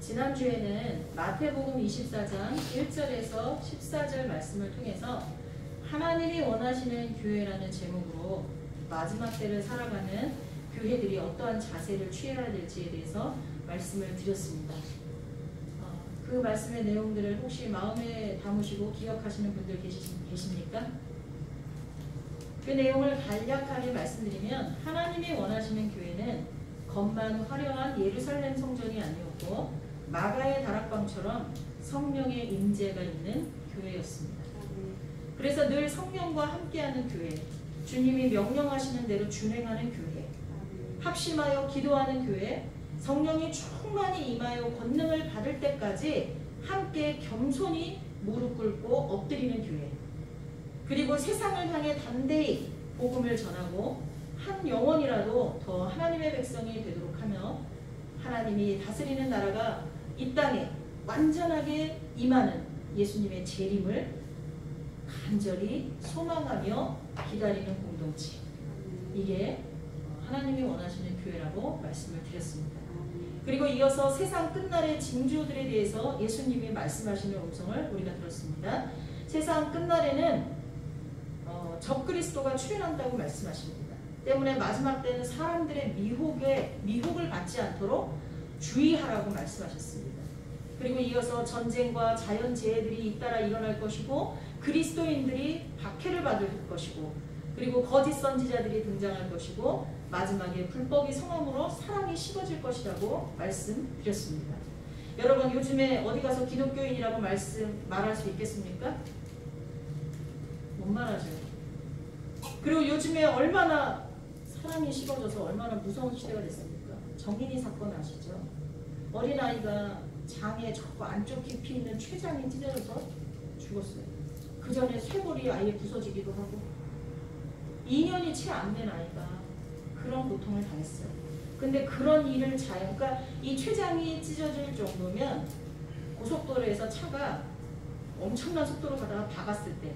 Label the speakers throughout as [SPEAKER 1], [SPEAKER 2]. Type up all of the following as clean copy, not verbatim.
[SPEAKER 1] 지난주에는 마태복음 24장 1절에서 14절 말씀을 통해서 하나님이 원하시는 교회라는 제목으로 마지막 때를 살아가는 교회들이 어떠한 자세를 취해야 될지에 대해서 말씀을 드렸습니다. 그 말씀의 내용들을 혹시 마음에 담으시고 기억하시는 분들 계십니까? 그 내용을 간략하게 말씀드리면 하나님이 원하시는 교회는 겉만 화려한 예루살렘 성전이 아니었고 마가의 다락방처럼 성령의 임재가 있는 교회였습니다. 그래서 늘 성령과 함께하는 교회, 주님이 명령하시는 대로 준행하는 교회, 합심하여 기도하는 교회, 성령이 충만히 임하여 권능을 받을 때까지 함께 겸손히 무릎 꿇고 엎드리는 교회, 그리고 세상을 향해 담대히 복음을 전하고 한 영혼이라도 더 하나님의 백성이 되도록 하며 하나님이 다스리는 나라가 이 땅에 완전하게 임하는 예수님의 재림을 간절히 소망하며 기다리는 공동체, 이게 하나님이 원하시는 교회라고 말씀을 드렸습니다. 그리고 이어서 세상 끝날의 징조들에 대해서 예수님이 말씀하시는 음성을 우리가 들었습니다. 세상 끝날에는 적그리스도가 출현한다고 말씀하십니다. 때문에 마지막 때는 사람들의 미혹을 받지 않도록 주의하라고 말씀하셨습니다. 그리고 이어서 전쟁과 자연재해들이 잇따라 일어날 것이고 그리스도인들이 박해를 받을 것이고 그리고 거짓 선지자들이 등장할 것이고 마지막에 불법이 성함으로 사랑이 식어질 것이라고 말씀드렸습니다. 여러분, 요즘에 어디 가서 기독교인이라고 말할 수 있겠습니까? 못 말하죠. 그리고 요즘에 얼마나 사랑이 식어져서 얼마나 무서운 시대가 됐습니까? 정인이 사건 아시죠? 어린아이가 장에 저 안쪽 깊이 있는 췌장이 찢어져서 죽었어요. 그 전에 쇄골이 아예 부서지기도 하고 2년이 채 안 된 아이가 그런 고통을 당했어요. 근데 그런 일을 그러니까 이 췌장이 찢어질 정도면 고속도로에서 차가 엄청난 속도로 가다가 박았을 때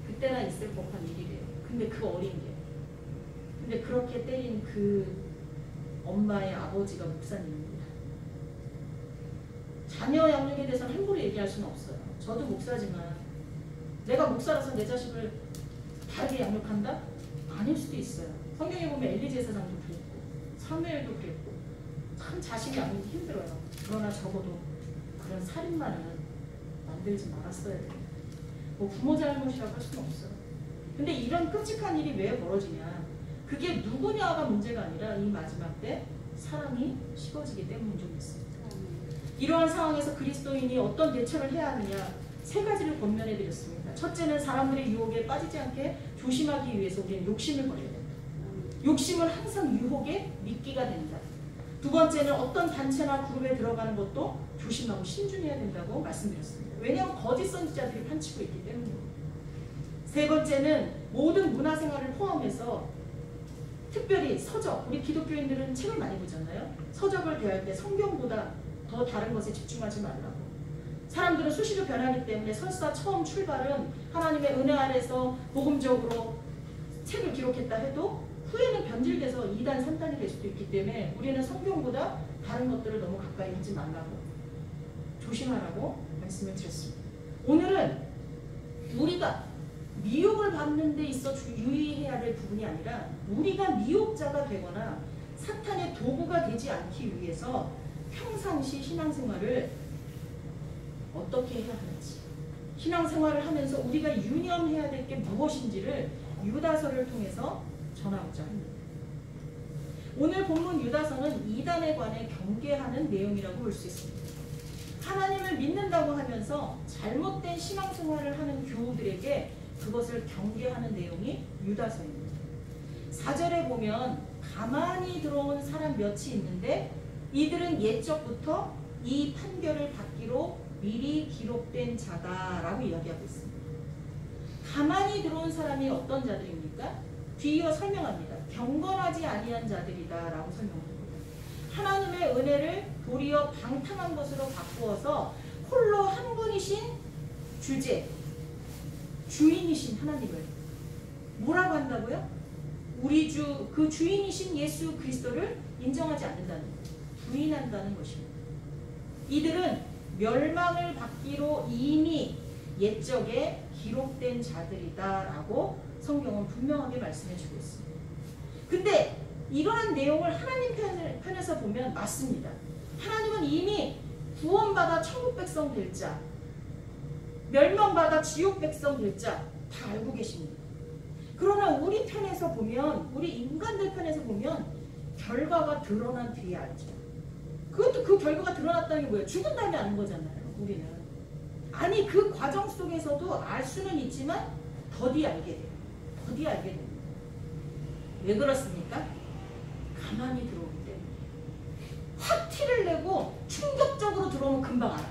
[SPEAKER 1] 그때나 있을 법한 일이래요. 근데 그 어린 게. 근데 그렇게 때린 그 엄마의 아버지가 목사님입니다. 자녀 양육에 대해서는 함부로 얘기할 수는 없어요. 저도 목사지만 내가 목사라서 내 자식을 다르게 양육한다? 아닐 수도 있어요. 성경에 보면 엘리 제사장도 그랬고 사무엘도 그랬고 참 자식 양육이 힘들어요. 그러나 적어도 그런 살인마는 만들지 말았어야 돼요. 뭐 부모 잘못이라고 할 수는 없어요. 근데 이런 끔찍한 일이 왜 벌어지냐? 그게 누구냐가 문제가 아니라 이 마지막 때 사랑이 식어지기 때문인 줄 믿습니다. 이러한 상황에서 그리스도인이 어떤 대처를 해야 하느냐, 3가지를 권면해 드렸습니다. 첫째는 사람들의 유혹에 빠지지 않게 조심하기 위해서 우리는 욕심을 버려야 된다. 욕심은 항상 유혹의 미끼가 된다. 두 번째는 어떤 단체나 그룹에 들어가는 것도 조심하고 신중해야 된다고 말씀드렸습니다. 왜냐하면 거짓 선지자들이 판치고 있기 때문입니다. 세 번째는 모든 문화생활을 포함해서 특별히 서적, 우리 기독교인들은 책을 많이 보잖아요. 서적을 대할 때 성경보다 더 다른 것에 집중하지 말라고. 사람들은 수시로 변하기 때문에 설사 처음 출발은 하나님의 은혜 아래서 복음적으로 책을 기록했다 해도 후에는 변질돼서 2단, 3단이 될 수도 있기 때문에 우리는 성경보다 다른 것들을 너무 가까이 하지 말라고, 조심하라고 말씀을 드렸습니다. 오늘은 우리가 미혹을 받는 데 있어 유의해야 될 부분이 아니라 우리가 미혹자가 되거나 사탄의 도구가 되지 않기 위해서 평상시 신앙생활을 어떻게 해야 하는지, 신앙생활을 하면서 우리가 유념해야 될 게 무엇인지를 유다서를 통해서 전하고자 합니다. 오늘 본문 유다서는 이단에 관해 경계하는 내용이라고 볼 수 있습니다. 하나님을 믿는다고 하면서 잘못된 신앙생활을 하는 교우들에게 그것을 경계하는 내용이 유다서입니다. 4절에 보면 가만히 들어온 사람 몇이 있는데 이들은 옛적부터 이 판결을 받기로 미리 기록된 자다라고 이야기하고 있습니다. 가만히 들어온 사람이 어떤 자들입니까? 뒤이어 설명합니다. 경건하지 아니한 자들이다라고 설명합니다. 하나님의 은혜를 도리어 방탕한 것으로 바꾸어서 홀로 한 분이신 주제, 주인이신 하나님을 뭐라고 한다고요? 우리 주, 그 주인이신 예수 그리스도를 인정하지 않는다는 거예요. 부인한다는 것입니다. 이들은 멸망을 받기로 이미 옛적에 기록된 자들이다라고 성경은 분명하게 말씀해주고 있습니다. 근데 이러한 내용을 하나님 편에서 보면 맞습니다. 하나님은 이미 구원받아 천국 백성 될 자, 멸망받아 지옥 백성 될 자 다 알고 계십니다. 그러나 우리 편에서 보면, 우리 인간들 편에서 보면 결과가 드러난 뒤에 알죠. 그것도 그 결과가 드러났다는 게 뭐예요? 죽은 다음에 아는 거잖아요. 우리는. 아니 그 과정 속에서도 알 수는 있지만 더디 알게 돼요. 더디 알게 됩니다. 왜 그렇습니까? 가만히 들어오기 때문에. 확 티를 내고 충격적으로 들어오면 금방 알아.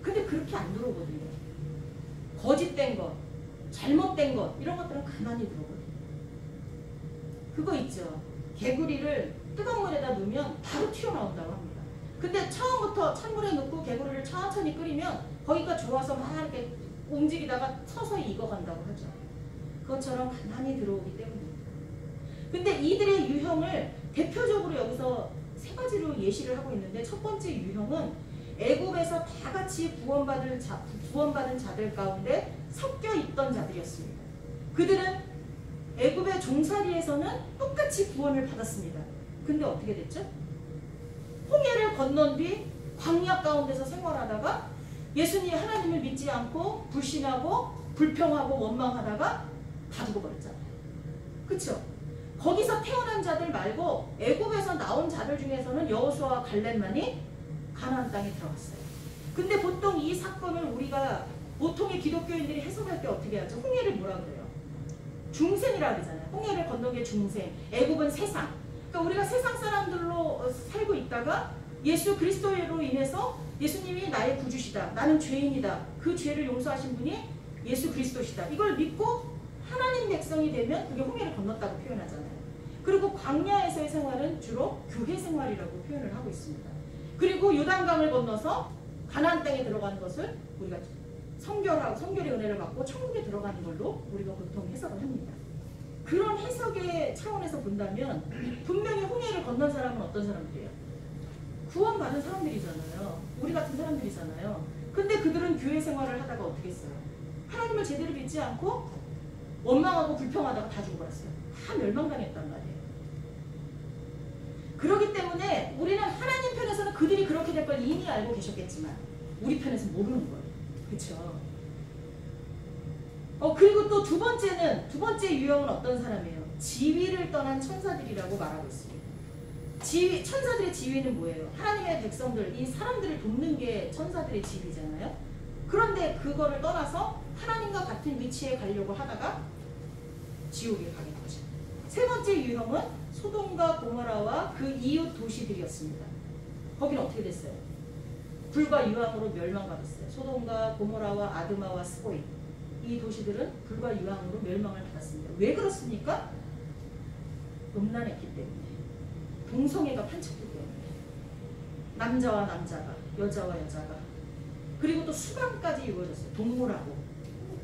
[SPEAKER 1] 근데 그렇게 안 들어오거든요. 거짓된 것, 잘못된 것 이런 것들은 가만히 들어오거든요. 그거 있죠. 개구리를 뜨거운 물에다 넣으면 바로 튀어나온다고 합니다. 근데 처음부터 찬물에 넣고 개구리를 천천히 끓이면 거기가 좋아서 막 이렇게 움직이다가 서서히 익어간다고 하죠. 그것처럼 가만히 들어오기 때문입니다. 근데 이들의 유형을 대표적으로 여기서 세 가지로 예시를 하고 있는데, 첫 번째 유형은 애굽에서 다 같이 구원받은 자들 가운데 섞여 있던 자들이었습니다. 그들은 애굽의 종살이에서는 똑같이 구원을 받았습니다. 근데 어떻게 됐죠? 홍해를 건넌 뒤 광야 가운데서 생활하다가 예수님 하나님을 믿지 않고 불신하고 불평하고 원망하다가 다 죽어버렸잖아요. 그렇죠? 거기서 태어난 자들 말고 애굽에서 나온 자들 중에서는 여호수아와 갈렙만이 가나안 땅에 들어갔어요. 근데 보통 이 사건을 우리가 보통의 기독교인들이 해석할 때 어떻게 하죠? 홍해를 뭐라 그래요? 중생이라 그러잖아요. 홍해를 건넌 게 중생, 애굽은 세상. 그러니까 우리가 세상 사람들로 살고 있다가 예수 그리스도로 인해서 예수님이 나의 구주시다, 나는 죄인이다, 그 죄를 용서하신 분이 예수 그리스도시다, 이걸 믿고 하나님 백성이 되면 그게 홍해를 건넜다고 표현하잖아요. 그리고 광야에서의 생활은 주로 교회 생활이라고 표현을 하고 있습니다. 그리고 요단강을 건너서 가나안 땅에 들어가는 것을 우리가 성결하고 성결의 은혜를 받고 천국에 들어가는 걸로 우리가 보통 해석을 합니다. 그런 해석의 차원에서 본다면 분명히 홍해를 건넌 사람은 어떤 사람들이에요? 구원받은 사람들이잖아요. 우리 같은 사람들이잖아요. 근데 그들은 교회 생활을 하다가 어떻게 했어요? 하나님을 제대로 믿지 않고 원망하고 불평하다가 다 죽어버렸어요. 다 멸망당했단 말이에요. 그렇기 때문에 우리는 하나님 편에서는 그들이 그렇게 될 걸 이미 알고 계셨겠지만 우리 편에서는 모르는 거예요. 그렇죠? 그리고 또 두 번째 유형은 어떤 사람이에요? 지위를 떠난 천사들이라고 말하고 있습니다. 천사들의 지위는 뭐예요? 하나님의 백성들, 이 사람들을 돕는 게 천사들의 지위잖아요. 그런데 그거를 떠나서 하나님과 같은 위치에 가려고 하다가 지옥에 가게 되죠. 세 번째 유형은 소돔과 고모라와 그 이웃 도시들이었습니다. 거기는 어떻게 됐어요? 불과 유황으로 멸망받았어요. 소돔과 고모라와 아드마와 스보임, 이 도시들은 불과 유황으로 멸망을 받았습니다. 왜 그렇습니까? 음란했기 때문에, 동성애가 판쳤기 때문에, 남자와 남자가, 여자와 여자가, 그리고 또 수방까지 이루어졌어요. 동물하고.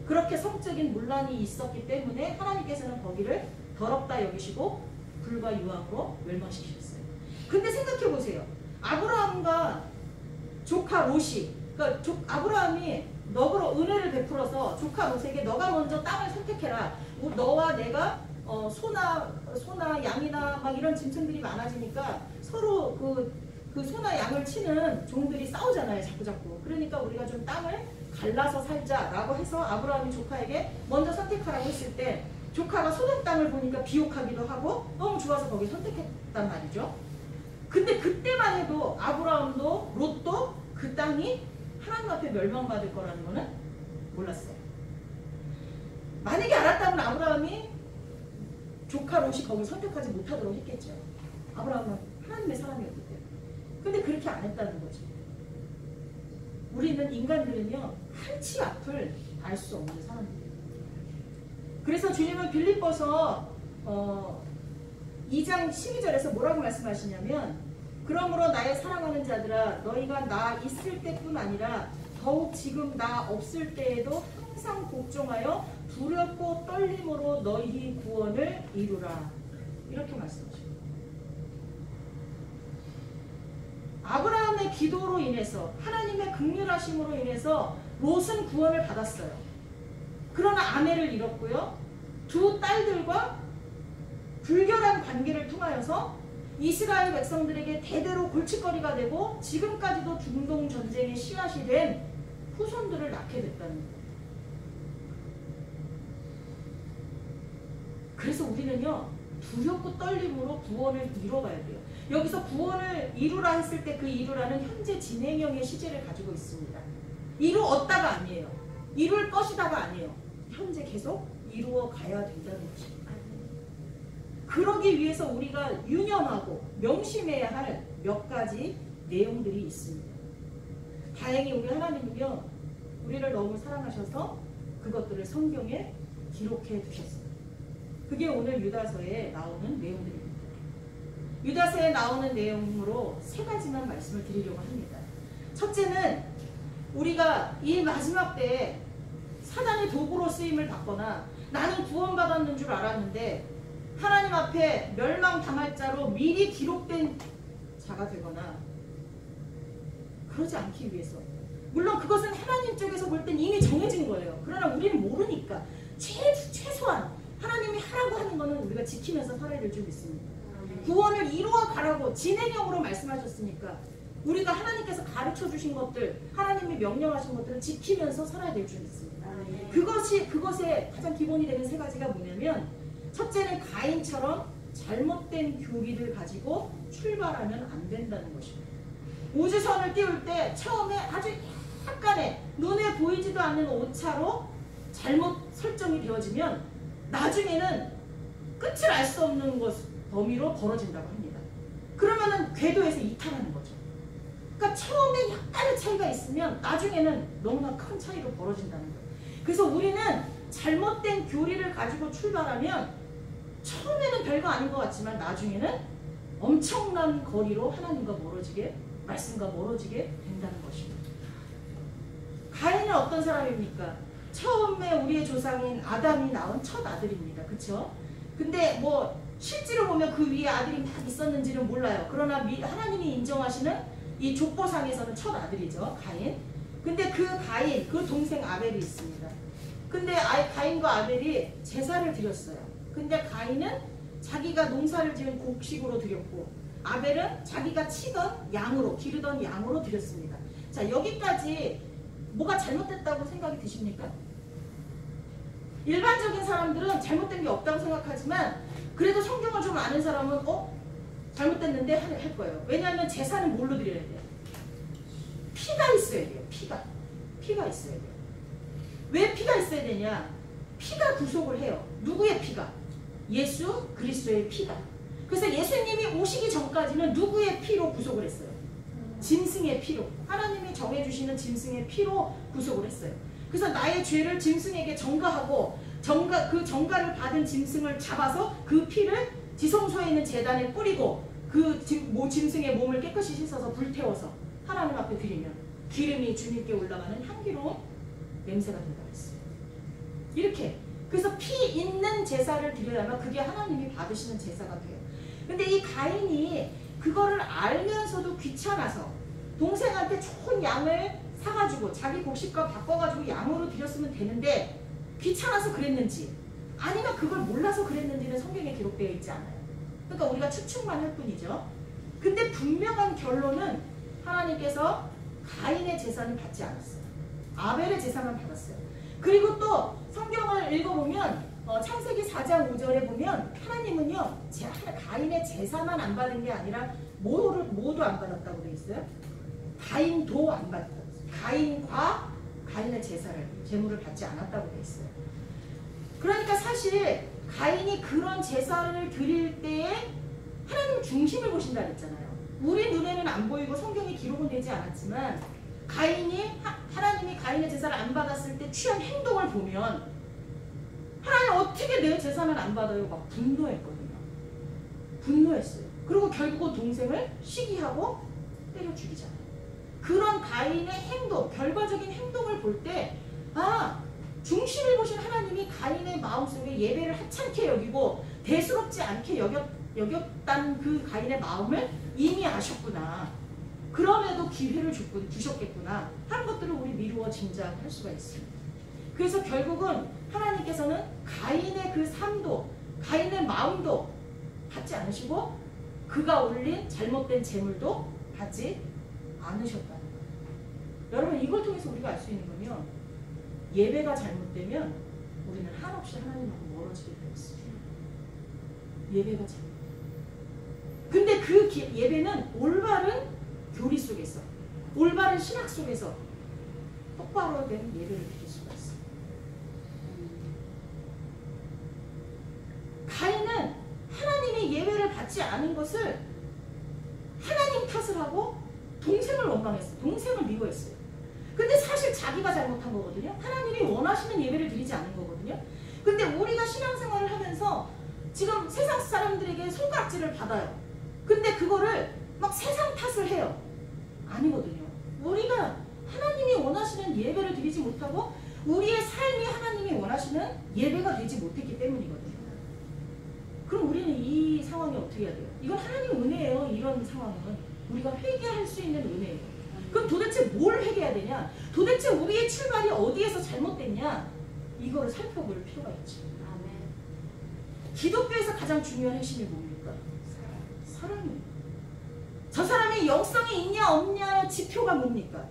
[SPEAKER 1] 그렇게 성적인 문란이 있었기 때문에 하나님께서는 거기를 더럽다 여기시고 불과 유황으로 멸망시키셨어요. 근데 생각해 보세요. 아브라함과 조카 롯이, 그러니까 아브라함이 너로 은혜를 베풀어서 조카 롯에게 너가 먼저 땅을 선택해라. 너와 내가 소나 양이나 막 이런 짐승들이 많아지니까 서로 그 소나 양을 치는 종들이 싸우잖아요. 자꾸자꾸. 그러니까 우리가 좀 땅을 갈라서 살자라고 해서 아브라함이 조카에게 먼저 선택하라고 했을 때 조카가 소돔 땅을 보니까 비옥하기도 하고 너무 좋아서 거기 선택했단 말이죠. 근데 그때만 해도 아브라함도 롯도 그 땅이 하나님 앞에 멸망받을 거라는 거는 몰랐어요. 만약에 알았다면 아브라함이 조카 롯이 거기 선택하지 못하도록 했겠죠. 아브라함은 하나님의 사람이었기 때문에. 근데 그렇게 안 했다는 거죠. 우리는 인간들은요, 한치 앞을 알 수 없는 사람들이에요. 그래서 주님은 빌립보서 2장 12절에서 뭐라고 말씀하시냐면, 그러므로 나의 사랑하는 자들아, 너희가 나 있을 때뿐 아니라 더욱 지금 나 없을 때에도 항상 복종하여 두렵고 떨림으로 너희 구원을 이루라. 이렇게 말씀하십니다. 아브라함의 기도로 인해서 긍휼하심으로 인해서 롯은 구원을 받았어요. 그러나 아내를 잃었고요. 두 딸들과 불결한 관계를 통하여서 이스라엘 백성들에게 대대로 골칫거리가 되고 지금까지도 중동 전쟁의 씨앗이 된 후손들을 낳게 됐다는 거예요. 그래서 우리는요, 두렵고 떨림으로 구원을 이뤄가야 돼요. 여기서 구원을 이루라 했을 때 그 이루라는 현재 진행형의 시제를 가지고 있습니다. 이루었다가 아니에요. 이룰 것이다가 아니에요. 현재 계속 이루어 가야 된다는 것입니다. 그러기 위해서 우리가 유념하고 명심해야 할 몇 가지 내용들이 있습니다. 다행히 우리 하나님은요, 우리를 너무 사랑하셔서 그것들을 성경에 기록해 두셨어요. 그게 오늘 유다서에 나오는 내용들입니다. 유다서에 나오는 내용으로 세 가지만 말씀을 드리려고 합니다. 첫째는 우리가 이 마지막 때에 사단의 도구로 쓰임을 받거나 나는 구원받았는 줄 알았는데 하나님 앞에 멸망당할 자로 미리 기록된 자가 되거나 그러지 않기 위해서, 물론 그것은 하나님 쪽에서 볼 땐 이미 정해진 거예요. 그러나 우리는 모르니까 최소한 하나님이 하라고 하는 거는 우리가 지키면서 살아야 될 줄 믿습니다. 구원을 이루어 가라고 진행형으로 말씀하셨으니까 우리가 하나님께서 가르쳐 주신 것들, 하나님이 명령하신 것들을 지키면서 살아야 될 줄 믿습니다. 그것의 가장 기본이 되는 세 가지가 뭐냐면, 첫째는 가인처럼 잘못된 교리를 가지고 출발하면 안 된다는 것입니다. 우주선을 띄울 때 처음에 아주 약간의 눈에 보이지도 않는 오차로 잘못 설정이 되어지면 나중에는 끝을 알 수 없는 범위로 벌어진다고 합니다. 그러면은 궤도에서 이탈하는 거죠. 그러니까 처음에 약간의 차이가 있으면 나중에는 너무나 큰 차이로 벌어진다는 거예요. 그래서 우리는 잘못된 교리를 가지고 출발하면 처음에는 별거 아닌 것 같지만 나중에는 엄청난 거리로 하나님과 멀어지게, 말씀과 멀어지게 된다는 것입니다. 가인은 어떤 사람입니까? 처음에 우리의 조상인 아담이 낳은 첫 아들입니다. 그쵸? 근데 뭐 실제로 보면 그 위에 아들이 막 있었는지는 몰라요. 그러나 하나님이 인정하시는 이 족보상에서는 첫 아들이죠. 가인. 근데 그 가인, 그 동생 아벨이 있습니다. 근데 가인과 아벨이 제사를 드렸어요. 근데 가인은 자기가 농사를 지은 곡식으로 드렸고 아벨은 자기가 치던 양으로, 기르던 양으로 드렸습니다. 자, 여기까지 뭐가 잘못됐다고 생각이 드십니까? 일반적인 사람들은 잘못된 게 없다고 생각하지만 그래도 성경을 좀 아는 사람은 잘못됐는데 할 거예요. 왜냐하면 제사는 뭘로 드려야 돼요? 피가 있어야 돼요. 피가 있어야 돼요. 왜 피가 있어야 되냐? 피가 구속을 해요. 누구의 피가? 예수 그리스도의 피가. 그래서 예수님이 오시기 전까지는 누구의 피로 구속을 했어요? 짐승의 피로. 하나님이 정해주시는 짐승의 피로 구속을 했어요. 그래서 나의 죄를 짐승에게 전가하고 그 전가를 받은 짐승을 잡아서 그 피를 지성소에 있는 제단에 뿌리고 그 짐승의 몸을 깨끗이 씻어서 불태워서 하나님 앞에 드리면 기름이 주님께 올라가는 향기로운 냄새가 된다고 했어요. 이렇게. 그래서 피 있는 제사를 드려야만 그게 하나님이 받으시는 제사가 돼요. 근데 이 가인이 그거를 알면서도 귀찮아서 동생한테 좋은 양을 사가지고 자기 곡식과 바꿔가지고 양으로 드렸으면 되는데 귀찮아서 그랬는지 아니면 그걸 몰라서 그랬는지는 성경에 기록되어 있지 않아요. 그러니까 우리가 추측만 할 뿐이죠. 근데 분명한 결론은 하나님께서 가인의 제사는 받지 않았어요. 아벨의 제사만 받았어요. 그리고 또 성경을 읽어보면 창세기 4장 5절에 보면 하나님은요 가인의 제사만 안 받은 게 아니라 모두 안 받았다고 되어 있어요. 가인도 안 받았다고. 가인과 가인의 제물을 받지 않았다고 되어 있어요. 그러니까 사실 가인이 그런 제사를 드릴 때에 하나님 중심을 보신다 그랬잖아요. 우리 눈에는 안 보이고 성경에 기록은 되지 않았지만 하나님이 가인의 제사를 안 받았을 때 취한 행동을 보면 하나님 어떻게 내 제사는 안 받아요? 막 분노했거든요. 분노했어요. 그리고 결국은 동생을 시기하고 때려 죽이잖아요. 그런 가인의 행동, 결과적인 행동을 볼 때 중심을 보신 하나님이 가인의 마음속에 예배를 하찮게 여기고 대수롭지 않게 여겼다는 그 가인의 마음을 이미 아셨구나. 그럼에도 기회를 주셨겠구나 하는 것들을 우리 미루어 짐작할 수가 있습니다. 그래서 결국은 하나님께서는 가인의 그 삶도, 가인의 마음도 받지 않으시고 그가 올린 잘못된 재물도 받지 않으셨다는 거예요. 여러분, 이걸 통해서 우리가 알 수 있는 건요, 예배가 잘못되면 우리는 한없이 하나님하고 멀어지게 되어 있습니다. 예배가 잘못. 근데 그 예배는 올바른 교리 속에서, 올바른 신학 속에서 똑바로 된 예배를 드릴 수가 있어요. 가인은 하나님의 예배를 받지 않은 것을 하나님 탓을 하고 동생을 원망했어요. 동생을 미워했어요. 근데 사실 자기가 잘못한 거거든요. 하나님이 원하시는 예배를 드리지 않은 거거든요. 근데 우리가 신앙생활을 하면서 지금 세상 사람들에게 손가락질을 받아요. 근데 그거를 막 세상 탓을 해요. 아니거든요. 우리가 하나님이 원하시는 예배를 드리지 못하고 우리의 삶이 하나님이 원하시는 예배가 되지 못했기 때문이거든요. 그럼 우리는 이 상황이 어떻게 해야 돼요? 이건 하나님의 은혜예요. 이런 상황은 우리가 회개할 수 있는 은혜예요. 그럼 도대체 뭘 회개해야 되냐? 도대체 우리의 출발이 어디에서 잘못됐냐? 이거를 살펴볼 필요가 있죠. 기독교에서 가장 중요한 핵심이 뭡니까? 사랑이에요. 저 사람이 영성이 있냐 없냐의 지표가 뭡니까?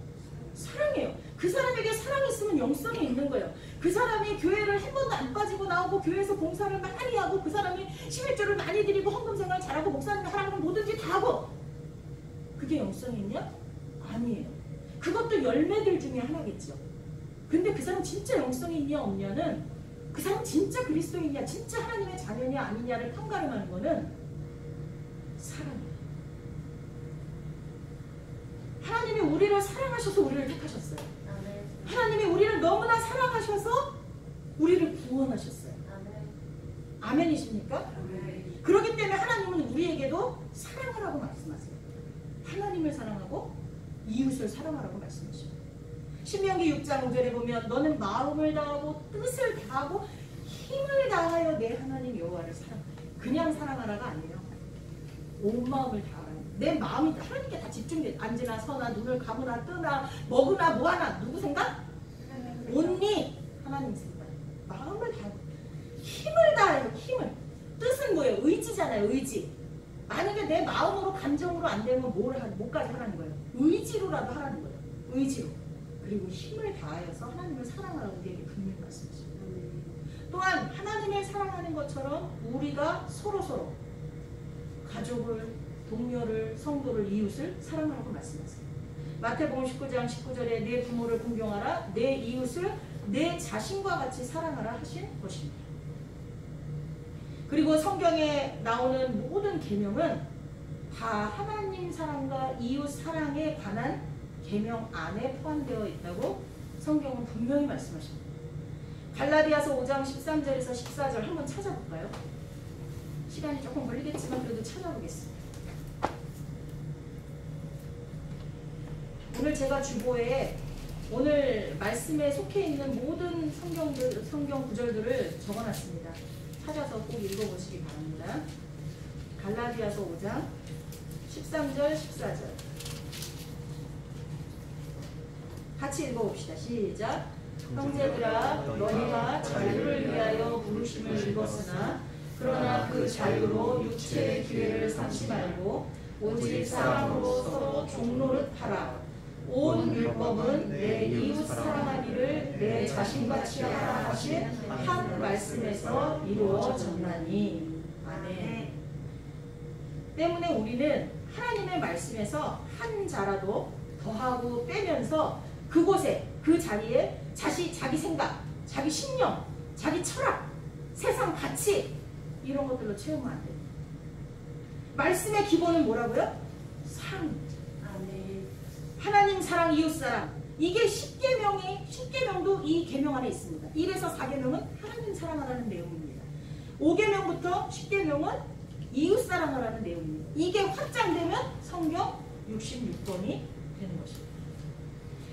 [SPEAKER 1] 사랑이에요. 그 사람에게 사랑이 있으면 영성이 있는 거예요. 그 사람이 교회를 한 번도 안 빠지고 나오고 교회에서 봉사를 많이 하고 그 사람이 11조를 많이 드리고 헌금생활 잘하고 목사님 하라는 뭐든지 다 하고 그게 영성이 있냐? 아니에요. 그것도 열매들 중에 하나겠죠. 근데 그 사람 진짜 영성이 있냐 없냐는 그 사람 진짜 그리스도인이냐 진짜 하나님의 자녀냐 아니냐를 판가름하는 거는 사랑이에요. 하나님이 우리를 사랑하셔서 우리를 택하셨어요. 하나님이 우리를 너무나 사랑하셔서 우리를 구원하셨어요. 아멘이십니까? 아멘. 그렇기 때문에 하나님은 우리에게도 사랑하라고 말씀하세요. 하나님을 사랑하고 이웃을 사랑하라고 말씀하십니다. 신명기 6장 5절에 보면 너는 마음을 다하고 뜻을 다하고 힘을 다하여 내 하나님 여호와를 사랑하라. 그냥 사랑하라가 아니에요. 온 마음을 다하라. 내 마음이 하나님께 다 집중돼. 앉으나 서나 눈을 감으나 뜨나 먹으나 뭐하나 누구 생각? 온리 하나님 생각. 마음을 다하고 힘을 다해요. 힘을. 뜻은 뭐예요? 의지잖아요. 의지. 만약에 내 마음으로 감정으로 안 되면 뭐까지 하라는 거예요? 의지로라도 하라는 거예요. 의지로. 그리고 힘을 다하여서 하나님을 사랑하라고 우리에게 분명히 말씀하십니다. 또한 하나님을 사랑하는 것처럼 우리가 서로서로 가족을, 동료를, 성도를, 이웃을 사랑하라고 말씀하세요. 마태복음 19장 19절에 내 부모를 공경하라, 내 이웃을 내 자신과 같이 사랑하라 하신 것입니다. 그리고 성경에 나오는 모든 계명은 다 하나님 사랑과 이웃 사랑에 관한 계명 안에 포함되어 있다고 성경은 분명히 말씀하십니다. 갈라디아서 5장 13절에서 14절 한번 찾아볼까요? 시간이 조금 걸리겠지만 그래도 찾아보겠습니다. 오늘 제가 주보에 오늘 말씀에 속해 있는 모든 성경 구절들을 적어놨습니다. 찾아서 꼭 읽어보시기 바랍니다. 갈라디아서 5장 13절 14절 같이 읽어봅시다. 시작. 형제들아 너희가 자유를 위하여 부르심을 입었으나 그러나 그 자유로 육체의 기회를 삼지 말고 오직 사랑으로 서로 종노릇 하라. 온 율법은 내 이웃 사랑하기를 내 자신같이 하라 하신 한 말씀에서 이루어졌나니. 아멘. 때문에 우리는 하나님의 말씀에서 한 자라도 더하고 빼면서 그곳에 그 자리에 자기 생각, 자기 신념, 자기 철학, 세상 가치 이런 것들로 채우면 안 돼요. 말씀의 기본은 뭐라고요? 사랑입니다. 하나님 사랑, 이웃 사랑. 이게 10계명도 이 계명 안에 있습니다. 1에서 4계명은 하나님 사랑하라는 내용입니다. 5계명부터 10계명은 이웃 사랑하라는 내용입니다. 이게 확장되면 성경 66권이 되는 것입니다.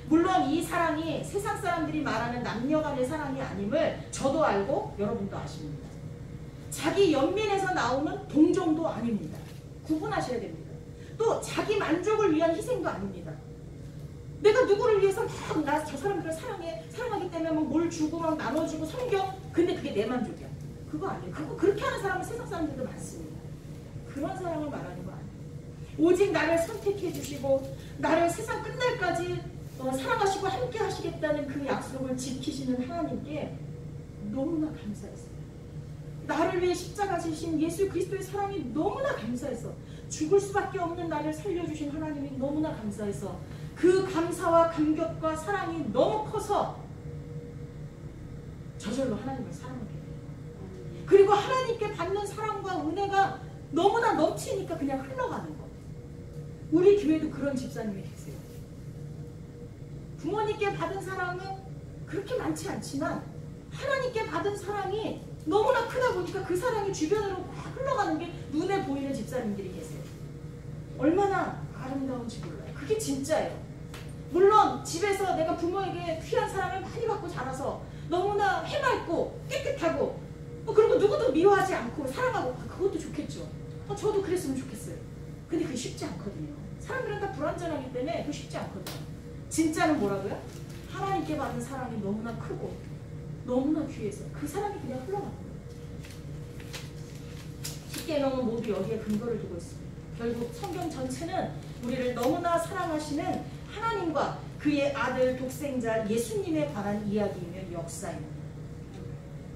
[SPEAKER 1] 물론 이 사랑이 세상 사람들이 말하는 남녀 간의 사랑이 아님을 저도 알고 여러분도 아십니다. 자기 연민에서 나오는 동정도 아닙니다. 구분하셔야 됩니다. 또 자기 만족을 위한 희생도 아닙니다. 내가 누구를 위해서 막 나 저 사람들을 사랑하기 때문에 막 뭘 주고 막 나눠주고 섬겨. 근데 그게 내 만족이야. 그거 아니에요. 그렇게 하는 사람은 세상 사람들도 많습니다. 그런 사랑을 말하는 거 아니에요. 오직 나를 선택해 주시고 나를 세상 끝날까지 사랑하시고 함께 하시겠다는 그 약속을 지키시는 하나님께 너무나 감사했어요. 나를 위해 십자가 지신 예수 그리스도의 사랑이 너무나 감사해서 죽을 수밖에 없는 나를 살려주신 하나님이 너무나 감사해서 그 감사와 감격과 사랑이 너무 커서 저절로 하나님을 사랑하게 돼요. 그리고 하나님께 받는 사랑과 은혜가 너무나 넘치니까 그냥 흘러가는 거. 우리 교회도 그런 집사님이 계세요. 부모님께 받은 사랑은 그렇게 많지 않지만 하나님께 받은 사랑이 너무나 크다 보니까 그 사랑이 주변으로 막 흘러가는 게 눈에 보이는 집사님들이 계세요. 얼마나 아름다운지 몰라요. 그게 진짜예요. 물론 집에서 내가 부모에게 귀한 사랑을 많이 받고 자라서 너무나 해맑고 깨끗하고 그리고 누구도 미워하지 않고 사랑하고 그것도 좋겠죠. 저도 그랬으면 좋겠어요. 근데 그게 쉽지 않거든요. 사람들은 다 불완전하기 때문에 그게 쉽지 않거든요. 진짜는 뭐라고요? 하나님께 받은 사랑이 너무나 크고 너무나 귀해서 그 사랑이 그냥 흘러가는 거예요. 십계명은 모두 여기에 근거를 두고 있습니다. 결국 성경 전체는 우리를 너무나 사랑하시는 하나님과 그의 아들 독생자 예수님에 관한 이야기이며 역사입니다.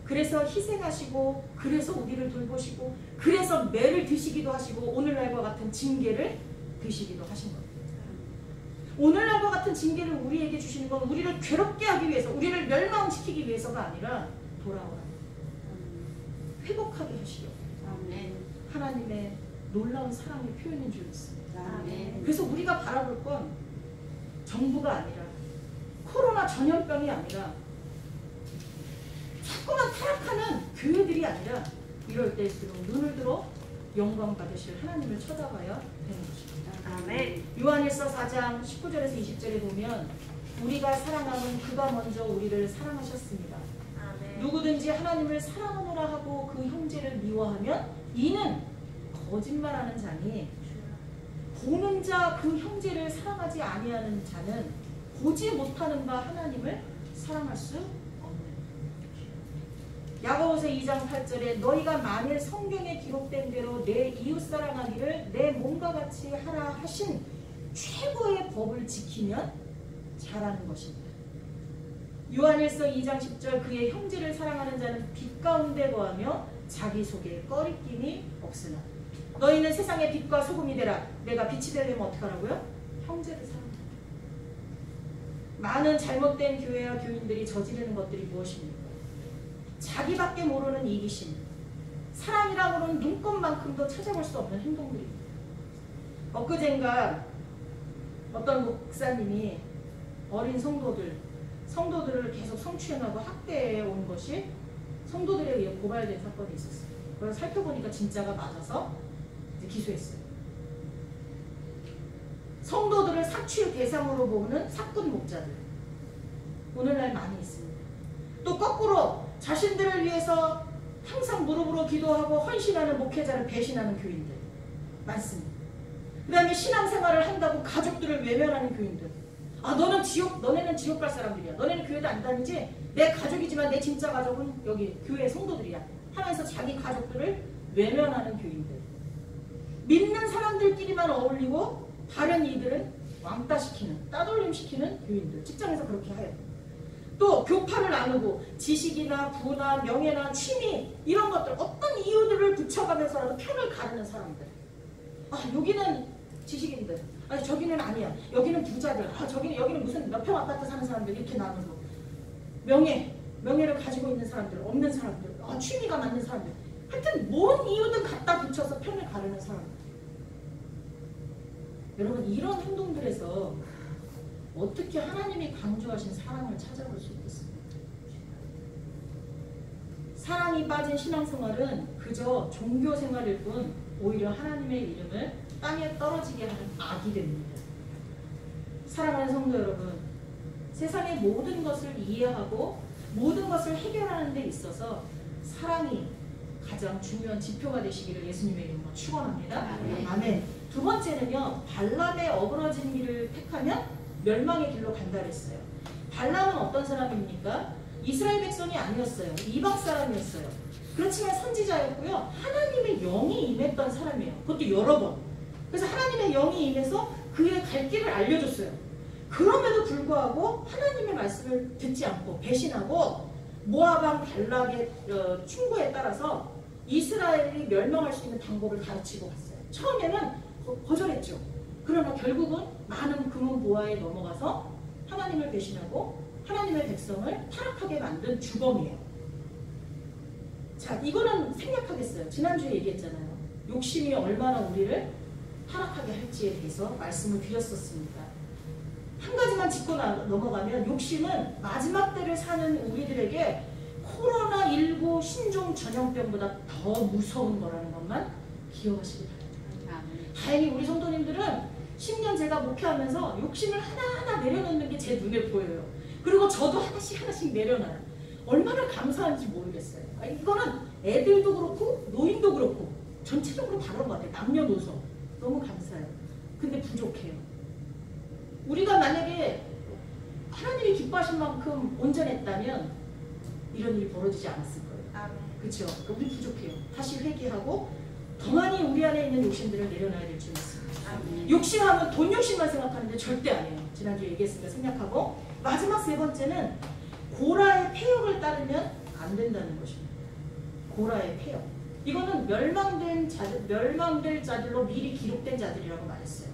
[SPEAKER 1] 그래서 희생하시고 그래서 우리를 돌보시고 그래서 매를 드시기도 하시고 오늘날과 같은 징계를 드시기도 하신 겁니다. 오늘날과 같은 징계를 우리에게 주시는 건 우리를 괴롭게 하기 위해서 우리를 멸망시키기 위해서가 아니라 돌아오라 회복하게 하시려고 하나님의 놀라운 사랑의 표현인 줄 믿습니다. 그래서 우리가 바라볼 건 정부가 아니라 코로나 전염병이 아니라 자꾸만 타락하는 교회들이 아니라 이럴 때일수록 눈을 들어 영광 받으실 하나님을 쳐다봐야 되는 것입니다.
[SPEAKER 2] 아멘.
[SPEAKER 1] 요한일서 4장 19절에서 20절에 보면 우리가 사랑하면 그가 먼저 우리를 사랑하셨습니다.
[SPEAKER 2] 아멘.
[SPEAKER 1] 누구든지 하나님을 사랑하노라 하고 그 형제를 미워하면 이는 거짓말하는 자니 보는 자 그 형제를 사랑하지 아니하는 자는 보지 못하는 바 하나님을 사랑할 수 없는. 야고보서 2장 8절에 너희가 만일 성경에 기록된 대로 내 이웃 사랑하기를 내 몸과 같이 하라 하신 최고의 법을 지키면 잘하는 것입니다. 요한일서 2장 10절 그의 형제를 사랑하는 자는 빛 가운데 거하며 자기 속에 꺼리낌이 없으나 너희는 세상의 빛과 소금이 되라. 내가 빛이 되려면 어떻게 하라고요? 형제를 사랑하라. 많은 잘못된 교회와 교인들이 저지르는 것들이 무엇입니까? 자기밖에 모르는 이기심, 사랑이라고는 눈꼽만큼도 찾아볼 수 없는 행동들입니다. 엊그젠가 어떤 목사님이 어린 성도들을 계속 성추행하고 학대해 온 것이 성도들에 의해 고발된 사건이 있었어요. 그래서 살펴보니까 진짜가 맞아서 이제 기소했어요. 성도들을 사취의 대상으로 보는 사꾼 목자들 오늘날 많이 있습니다. 또 거꾸로 자신들을 위해서 항상 무릎으로 기도하고 헌신하는 목회자를 배신하는 교인들 많습니다. 그 다음에 신앙생활을 한다고 가족들을 외면하는 교인들. 너네는 지옥 갈 사람들이야. 너네는 교회도 안 다니지? 내 가족이지만 내 진짜 가족은 여기 교회 성도들이야 하면서 자기 가족들을 외면하는 교인들. 믿는 사람들끼리만 어울리고 다른 이들은 왕따시키는, 따돌림시키는 교인들. 직장에서 그렇게 해요. 또 교파를 나누고 지식이나 부나 명예나 취미 이런 것들 어떤 이유들을 붙여가면서라도 편을 가르는 사람들. 여기는 지식인들, 저기는 아니야. 여기는 부자들, 여기는 무슨 몇 평 아파트 사는 사람들 이렇게 나누고 명예를 가지고 있는 사람들, 없는 사람들, 취미가 맞는 사람들. 하여튼 뭔 이유든 갖다 붙여서 편을 가르는 사람들. 여러분 이런 행동들에서 어떻게 하나님이 강조하신 사랑을 찾아볼 수 있겠습니까? 사랑이 빠진 신앙생활은 그저 종교생활일 뿐 오히려 하나님의 이름을 땅에 떨어지게 하는 악이 됩니다. 사랑하는 성도 여러분, 세상의 모든 것을 이해하고 모든 것을 해결하는 데 있어서 사랑이 가장 중요한 지표가 되시기를 예수님의 이름으로 축원합니다. 아멘. 두 번째는요, 발람의 어그러진 길을 택하면 멸망의 길로 간다 그랬어요. 발람은 어떤 사람입니까? 이스라엘 백성이 아니었어요. 이방 사람이었어요. 그렇지만 선지자였고요. 하나님의 영이 임했던 사람이에요. 그것도 여러 번. 그래서 하나님의 영이 임해서 그의 갈 길을 알려줬어요. 그럼에도 불구하고 하나님의 말씀을 듣지 않고 배신하고 모압 왕 발락의 충고에 따라서 이스라엘이 멸망할 수 있는 방법을 가르치고 갔어요. 처음에는 거절했죠. 그러나 결국은 많은 금은 보화에 넘어가서 하나님을 배신하고 하나님의 백성을 타락하게 만든 주범이에요. 자, 이거는 생략하겠어요. 지난주에 얘기했잖아요. 욕심이 얼마나 우리를 타락하게 할지에 대해서 말씀을 드렸었습니다. 한 가지만 짚고 넘어가면 욕심은 마지막 때를 사는 우리들에게 코로나19 신종 전염병보다 더 무서운 거라는 것만 기억하시기 바랍니다. 다행히 우리 성도님들은 10년 제가 목회하면서 욕심을 하나하나 내려놓는 게 제 눈에 보여요. 그리고 저도 하나씩 내려놔요. 얼마나 감사한지 모르겠어요. 이거는 애들도 그렇고 노인도 그렇고 전체적으로 다 그런 것 같아요. 남녀노소. 너무 감사해요. 근데 부족해요. 우리가 만약에 하나님이 기뻐하신 만큼 온전했다면 이런 일이 벌어지지 않았을 거예요. 그렇죠? 우리 부족해요. 다시 회개하고 더 많이 우리 안에 있는 욕심들을 내려놔야 될 줄 믿습니다. 욕심하면 돈 욕심만 생각하는데 절대 아니에요. 지난주에 얘기했으니까 생략하고 마지막 세 번째는 고라의 폐역을 따르면 안 된다는 것입니다. 고라의 폐역. 이거는 멸망될 자들로 미리 기록된 자들이라고 말했어요.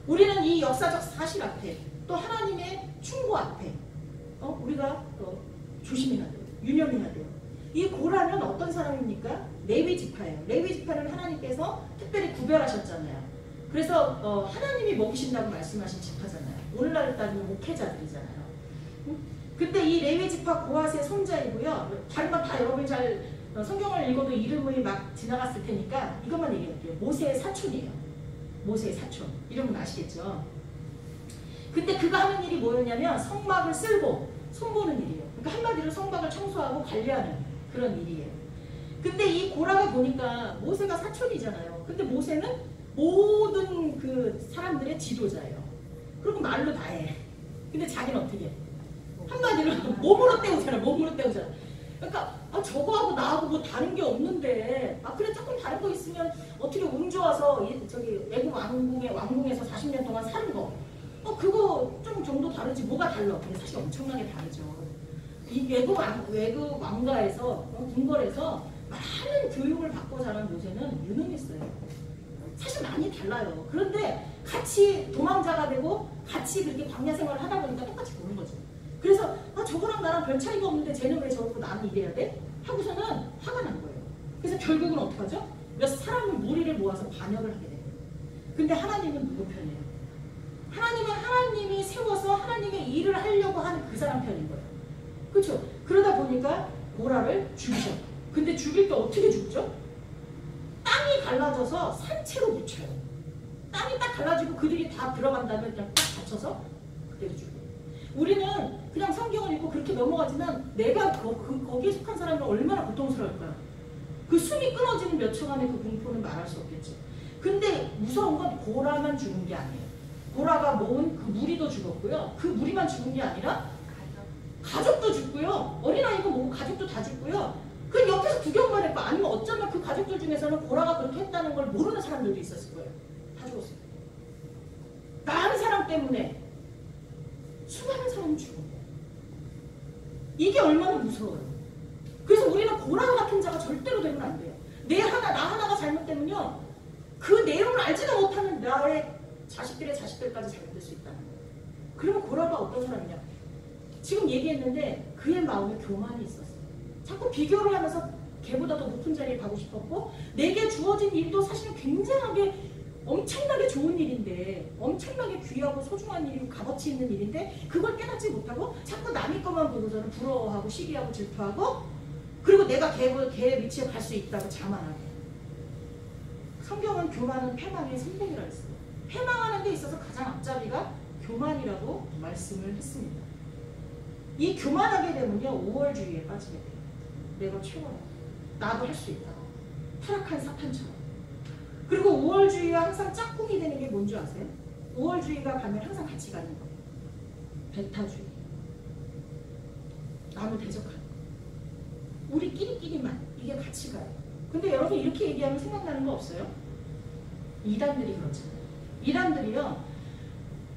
[SPEAKER 1] 우리는 이 역사적 사실 앞에 또 하나님의 충고 앞에 우리가 조심해야 돼요. 유념해야 돼요. 이 고라는 어떤 사람입니까? 레위 지파예요. 레위 지파는 하나님께서 특별히 구별하셨잖아요. 그래서 하나님이 먹이신다고 말씀하신 지파잖아요. 오늘날 따지면 목회자들이잖아요. 근데 이 레위 지파 고핫의 손자이고요. 다른 건 다 여러분이 잘 성경을 읽어도 이름이 막 지나갔을 테니까 이것만 얘기할게요. 모세의 사촌이에요. 모세의 사촌. 이름은 아시겠죠? 근데 그가 하는 일이 뭐였냐면 성막을 쓸고 손보는 일이에요. 그러니까 한마디로 성막을 청소하고 관리하는 그런 일이에요. 근데 이 고라가 보니까 모세가 사촌이잖아요. 근데 모세는 모든 그 사람들의 지도자예요. 그리고 말로 다 해. 근데 자기는 어떻게 해? 한마디로 몸으로 때우잖아. 몸으로 때우잖아. 그러니까 저거하고 나하고 뭐 다른 게 없는데 그래 조금 다른 거 있으면 어떻게 운 좋아서 저기 외국 왕궁에서 40년 동안 사는 거 그거 좀 정도 다르지 뭐가 달라. 근데 사실 엄청나게 다르죠. 이 외국 왕가에서 궁궐에서 많은 교육을 받고 자란 모세는 유능했어요. 사실 많이 달라요. 그런데 같이 도망자가 되고 같이 그렇게 광야 생활을 하다 보니까 똑같이 보는 거죠. 그래서 저거랑 나랑 별 차이가 없는데 쟤는 왜 저러고 나는 이래야 돼? 하고서는 화가 난 거예요. 그래서 결국은 어떡하죠? 몇 사람을 무리를 모아서 반역을 하게 돼요. 근데 하나님은 누구 편이에요? 하나님은 하나님이 세워서 하나님의 일을 하려고 하는 그 사람 편인 거예요. 그렇죠? 그러다 보니까 고라를 죽이죠. 근데 죽일 때 어떻게 죽죠? 땅이 갈라져서 산채로 묻혀요. 땅이 딱 갈라지고 그들이 다 들어간 다음에 그냥 딱 닫혀서 그대로 죽어요. 우리는 그냥 성경을 읽고 그렇게 넘어가지만 내가 거기에 속한 사람이 얼마나 고통스러울까요? 그 숨이 끊어지는 몇 초간의 그 공포는 말할 수 없겠죠. 근데 무서운 건 고라만 죽은 게 아니에요. 고라가 모은 그 무리도 죽었고요. 그 무리만 죽은 게 아니라 가족도 죽고요. 어린아이고 뭐고 가족도 다 죽고요. 그 옆에서 구경만 했고 아니면 어쩌면 그 가족들 중에서는 고라가 그렇게 했다는 걸 모르는 사람들도 있었을 거예요. 다 죽었어요. 많은 사람 때문에 수많은 사람이 죽은 거예요. 이게 얼마나 무서워요. 그래서 우리는 고라 같은 자가 절대로 되면 안 돼요. 나 하나가 잘못되면요. 그 내용을 알지도 못하는 나의 자식들의 자식들까지 잘못될 수 있다는 거예요. 그러면 고라가 어떤 사람이냐? 지금 얘기했는데 그의 마음에 교만이 있었어요. 자꾸 비교를 하면서 걔보다 더 높은 자리에 가고 싶었고 내게 주어진 일도 사실은 굉장하게 엄청나게 좋은 일인데 엄청나게 귀하고 소중한 일이고 값어치 있는 일인데 그걸 깨닫지 못하고 자꾸 남의 것만 보고서는 부러워하고 시기하고 질투하고 그리고 내가 걔 위치에 갈 수 있다고 자만하게. 성경은 교만은 패망의 선봉이라 했어요. 패망하는 데 있어서 가장 앞잡이가 교만이라고 말씀을 했습니다. 이 교만하게 되면요 5월주의에 빠지게 돼요. 내가 최고야. 나도 할 수 있다. 타락한 사탄처럼. 그리고 우월주의와 항상 짝꿍이 되는 게 뭔지 아세요? 우월주의가 가면 항상 같이 가는 거. 배타주의. 나무 대적하는 거. 우리끼리끼리만 이게 같이 가요. 근데 여러분 이렇게 얘기하면 생각나는 거 없어요? 이단들이 그렇잖아요. 이단들이요.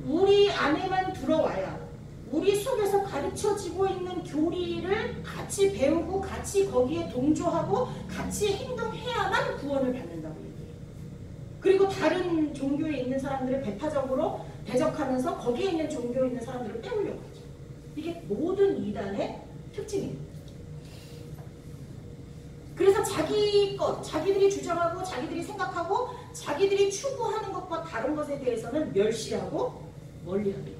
[SPEAKER 1] 우리 안에만 들어와야 우리 속에서 가르쳐지고 있는 교리를 같이 배우고 같이 거기에 동조하고 같이 행동해야만 구원을 받는다고 얘기해요. 그리고 다른 종교에 있는 사람들을 배타적으로 대적하면서 거기에 있는 종교에 있는 사람들을 빼오려고 하죠. 이게 모든 이단의 특징입니다. 그래서 자기 것, 자기들이 주장하고 자기들이 생각하고 자기들이 추구하는 것과 다른 것에 대해서는 멸시하고 멀리합니다.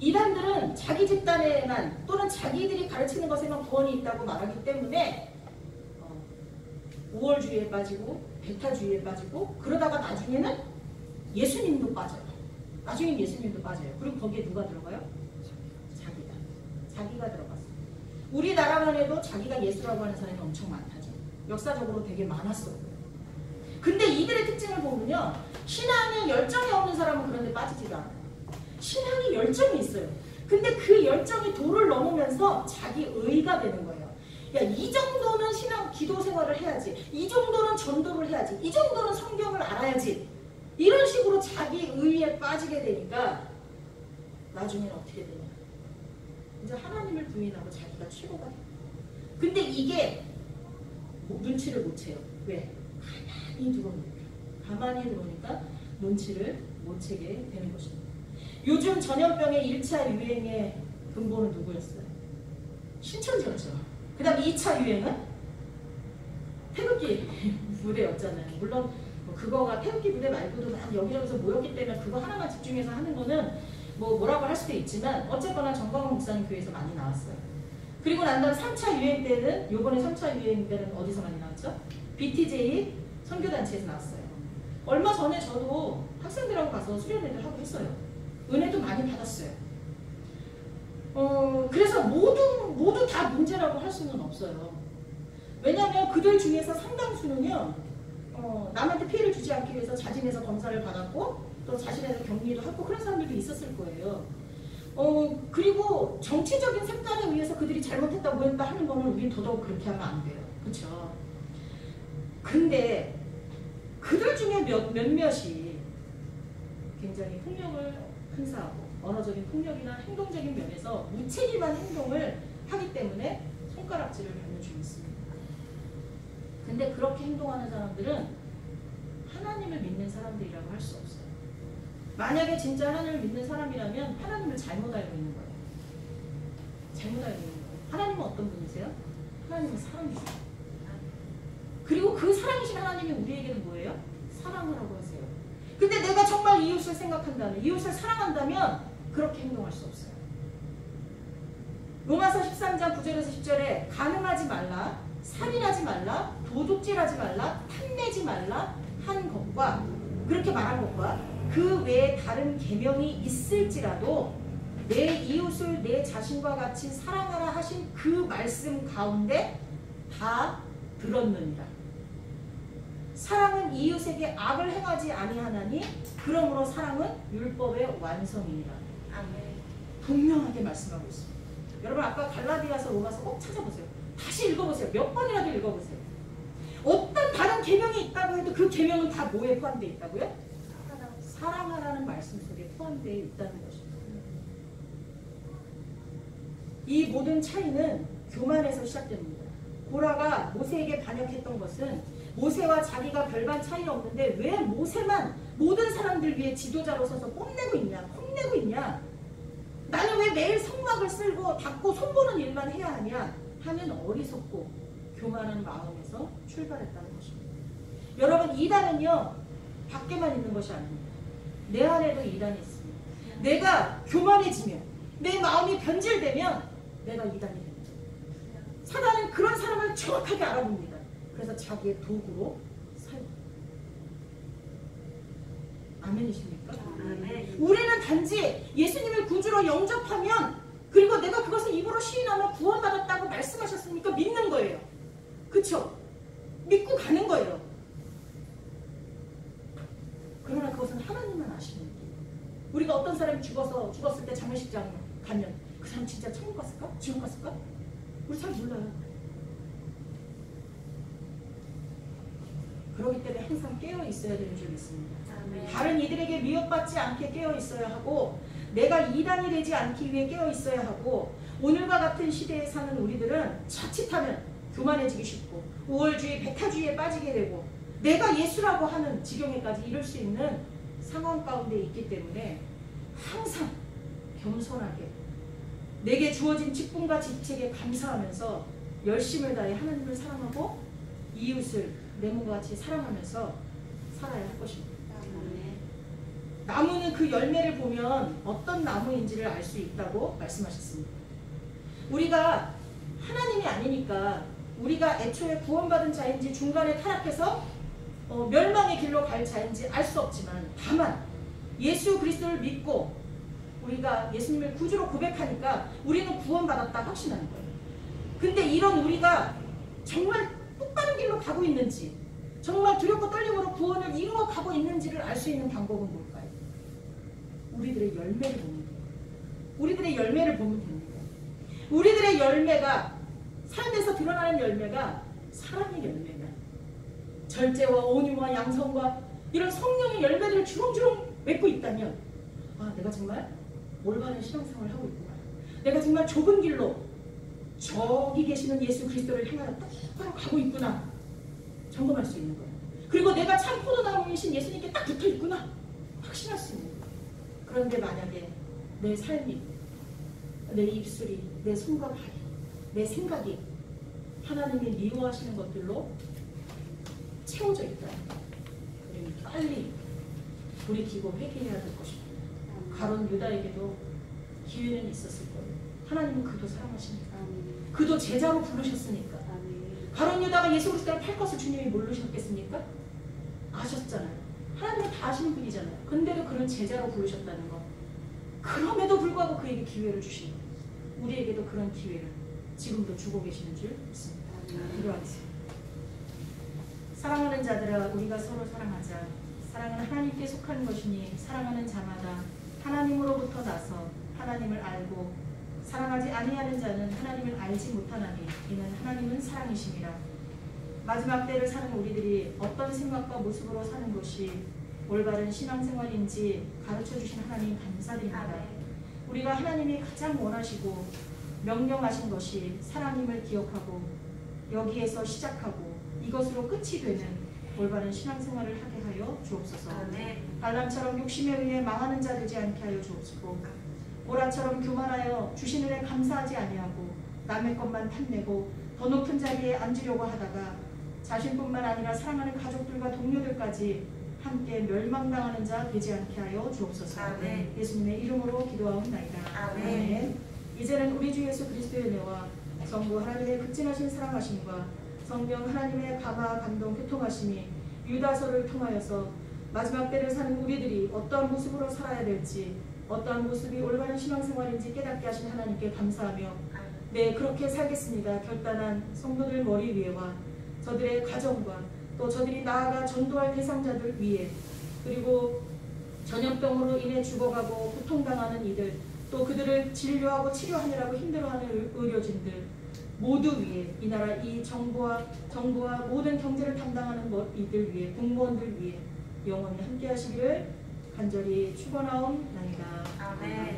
[SPEAKER 1] 이단들은 자기 집단에만 또는 자기들이 가르치는 것에만 구원이 있다고 말하기 때문에 우월주의에 빠지고 배타주의에 빠지고 그러다가 나중에는 예수님도 빠져요. 나중엔 예수님도 빠져요. 그리고 거기에 누가 들어가요? 자기가 들어갔어요. 우리나라만 해도 자기가 예수라고 하는 사람이 엄청 많다죠. 역사적으로 되게 많았어요. 근데 이들의 특징을 보면요. 신앙에 열정이 없는 사람은 그런데 빠지지도 않아요. 신앙이 열정이 있어요. 근데 그 열정이 도를 넘으면서 자기 의가 되는 거예요. 야, 이 정도는 신앙, 기도 생활을 해야지. 이 정도는 전도를 해야지. 이 정도는 성경을 알아야지. 이런 식으로 자기 의에 빠지게 되니까 나중에는 어떻게 되냐. 이제 하나님을 부인하고 자기가 최고가 돼요. 근데 이게 눈치를 못 채요. 왜? 가만히 들어오니까 눈치를 못 채게 되는 것입니다. 요즘 전염병의 1차 유행의 근본은 누구였어요? 신천지였죠. 그 다음 2차 유행은 태극기 부대였잖아요. 물론 그거가 태극기 부대 말고도 막 여기저기서 모였기 때문에 그거 하나만 집중해서 하는 거는 뭐라고 할 수도 있지만 어쨌거나 정광훈 목사님 교회에서 많이 나왔어요. 그리고 난 다음 3차 유행 때는 요번에 3차 유행 때는 어디서 많이 나왔죠? BTJ 선교단체에서 나왔어요. 얼마 전에 저도 학생들하고 가서 수련회를 하고 했어요. 은혜도 많이 받았어요. 그래서 모두 다 문제라고 할 수는 없어요. 왜냐하면 그들 중에서 상당수는요. 남한테 피해를 주지 않기 위해서 자진해서 검사를 받았고 또 자신에서 격리도 하고 그런 사람들도 있었을 거예요. 그리고 정치적인 색깔에 의해서 그들이 잘못했다 뭐했다 하는 거는 우린 더더욱 그렇게 하면 안 돼요. 그렇죠? 근데 그들 중에 몇몇이 굉장히 폭력을 행사하고 언어적인 폭력이나 행동적인 면에서 무책임한 행동을 하기 때문에 손가락질을 받는 중이 있습니다. 근데 그렇게 행동하는 사람들은 하나님을 믿는 사람들이라고 할 수 없어요. 만약에 진짜 하나님을 믿는 사람이라면 하나님을 잘못 알고 있는 거예요. 잘못 알고 있는 거예요. 하나님은 어떤 분이세요? 하나님은 사랑이세요. 그리고 그 사랑이신 하나님이 우리에게는 뭐예요? 사랑하라고 하세요. 근데 내가 정말 이웃을 생각한다면, 이웃을 사랑한다면 그렇게 행동할 수 없어요. 로마서 13장 9절에서 10절에 간음하지 말라, 살인하지 말라, 도둑질하지 말라, 탐내지 말라 한 것과 그렇게 말한 것과 그 외에 다른 계명이 있을지라도 내 이웃을 내 자신과 같이 사랑하라 하신 그 말씀 가운데 다 들었느니라. 사랑은 이웃에게 악을 행하지 아니하나니 그러므로 사랑은 율법의 완성이니라. 아멘. 분명하게 말씀하고 있습니다. 여러분 아까 갈라디아서 로마서 꼭 찾아보세요. 다시 읽어보세요. 몇 번이라도 읽어보세요. 어떤 다른 계명이 있다고 해도 그 계명은 다 뭐에 포함되어 있다고요? 사랑하라는 말씀 속에 포함되어 있다는 것입니다. 이 모든 차이는 교만에서 시작됩니다. 고라가 모세에게 반역했던 것은 모세와 자기가 별반 차이 없는데 왜 모세만 모든 사람들 위해 지도자로 서서 뽐내고 있냐, 폼내고 있냐, 나는 왜 매일 성막을 쓸고 닦고 손보는 일만 해야 하냐 하는 어리석고 교만한 마음에서 출발했다는 것입니다. 여러분 이단은요 밖에만 있는 것이 아닙니다. 내 안에도 이단이 있습니다. 내가 교만해지면 내 마음이 변질되면 내가 이단이 됩니다. 사단은 그런 사람을 정확하게 알아봅니다. 그래서 자기의 도구로 사용합니다. 아멘이십니까? 아멘. 우리는 단지 예수님을 구주로 영접하면 그리고 내가 그것을 입으로 시인하며 구원받았다고 말씀하셨으니까 믿는 거예요. 그쵸? 믿고 가는 거예요. 그러나 그것은 하나님만 아시는 길. 우리가 어떤 사람이 죽었을 때 장례식장 가면 그 사람 진짜 천국 갔을까? 지옥 갔을까? 우리 잘 몰라요. 그렇기 때문에 항상 깨어 있어야 되는 줄 믿습니다. 다른 이들에게 미혹받지 않게 깨어 있어야 하고, 내가 이단이 되지 않기 위해 깨어 있어야 하고, 오늘과 같은 시대에 사는 우리들은 자칫하면 교만해지기 쉽고 우월주의, 배타주의에 빠지게 되고 내가 예수라고 하는 지경에까지 이를 수 있는 상황 가운데 있기 때문에 항상 겸손하게 내게 주어진 직분과 직책에 감사하면서 열심을 다해 하나님을 사랑하고 이웃을 내 몸과 같이 사랑하면서 살아야 할 것입니다. 나무는 그 열매를 보면 어떤 나무인지를 알 수 있다고 말씀하셨습니다. 우리가 하나님이 아니니까 우리가 애초에 구원받은 자인지 중간에 타락해서 멸망의 길로 갈 자인지 알 수 없지만, 다만 예수 그리스도를 믿고 우리가 예수님을 구주로 고백하니까 우리는 구원받았다 확신하는 거예요. 근데 이런 우리가 정말 똑바른 길로 가고 있는지, 정말 두렵고 떨림으로 구원을 이루어 가고 있는지를 알 수 있는 방법은 뭘까요? 우리들의 열매를 보면 돼요. 우리들의 열매를 보면 됩니다. 우리들의 열매가, 삶에서 드러나는 열매가 사랑의 열매가, 절제와 온유와 양성과 이런 성령의 열매들을 주렁주렁 맺고 있다면, 아, 내가 정말 올바른 신앙생활을 하고 있구나. 내가 정말 좁은 길로 저기 계시는 예수 그리스도를 향하여 똑바로 가고 있구나. 점검할 수 있는 거예요. 그리고 내가 참 포도나무이신 예수님께 딱 붙어 있구나. 확신할 수 있는 거예요. 그런데 만약에 내 삶이, 내 입술이, 내 손과 발이, 내 생각이 하나님이 미워하시는 것들로 채워져 있다, 우리는 빨리 돌이키고 회개해야 될 것입니다. 가론 유다에게도 기회는 있었을 거예요. 하나님은 그도 사랑하시니까, 그도 제자로 부르셨으니까. 가론 유다가 예수 그리스도를 팔 것을 주님이 모르셨겠습니까? 아셨잖아요. 하나님은 다 아시는 분이잖아요. 근데도 그런 제자로 부르셨다는 것. 그럼에도 불구하고 그에게 기회를 주신 거예요. 우리에게도 그런 기회를 지금도 주고 계시는 줄 믿습니다. 기도하겠습니다. 사랑하는 자들아, 우리가 서로 사랑하자. 사랑은 하나님께 속한 것이니 사랑하는 자마다 하나님으로부터 나서 하나님을 알고, 사랑하지 아니하는 자는 하나님을 알지 못하나니 이는 하나님은 사랑이심이라. 마지막 때를 사는 우리들이 어떤 생각과 모습으로 사는 것이 올바른 신앙생활인지 가르쳐주신 하나님 감사드립니다. 우리가 하나님이 가장 원하시고 명령하신 것이 사랑임을 기억하고 여기에서 시작하고 이것으로 끝이 되는 올바른 신앙생활을 하게 하여 주옵소서. 발람처럼 욕심에 의해 망하는 자 되지 않게 하여 주옵시고, 보라처럼 교만하여 주신 은혜 감사하지 아니하고 남의 것만 탐내고 더 높은 자리에 앉으려고 하다가 자신뿐만 아니라 사랑하는 가족들과 동료들까지 함께 멸망당하는 자 되지 않게 하여 주옵소서. 아멘. 예수님의 이름으로 기도하옵나이다. 아멘. 아멘. 이제는 우리 주 예수 그리스도의 은혜와 성부 하나님의 극진하신 사랑하심과 성령 하나님의 감화 감동 교통하심이 유다서를 통하여서 마지막 때를 사는 우리들이 어떠한 모습으로 살아야 될지, 어떠한 모습이 올바른 신앙생활인지 깨닫게 하신 하나님께 감사하며, 네, 그렇게 살겠습니다. 결단한 성도들 머리 위에와 저들의 가정과 또 저들이 나아가 전도할 대상자들 위에, 그리고 전염병으로 인해 죽어가고 고통당하는 이들, 또 그들을 진료하고 치료하느라고 힘들어하는 의료진들 모두 위에, 이 나라 이 정부와 모든 경제를 담당하는 이들 위에, 공무원들 위에 영원히 함께 하시기를 간절히 축원하옵나이다. 아멘.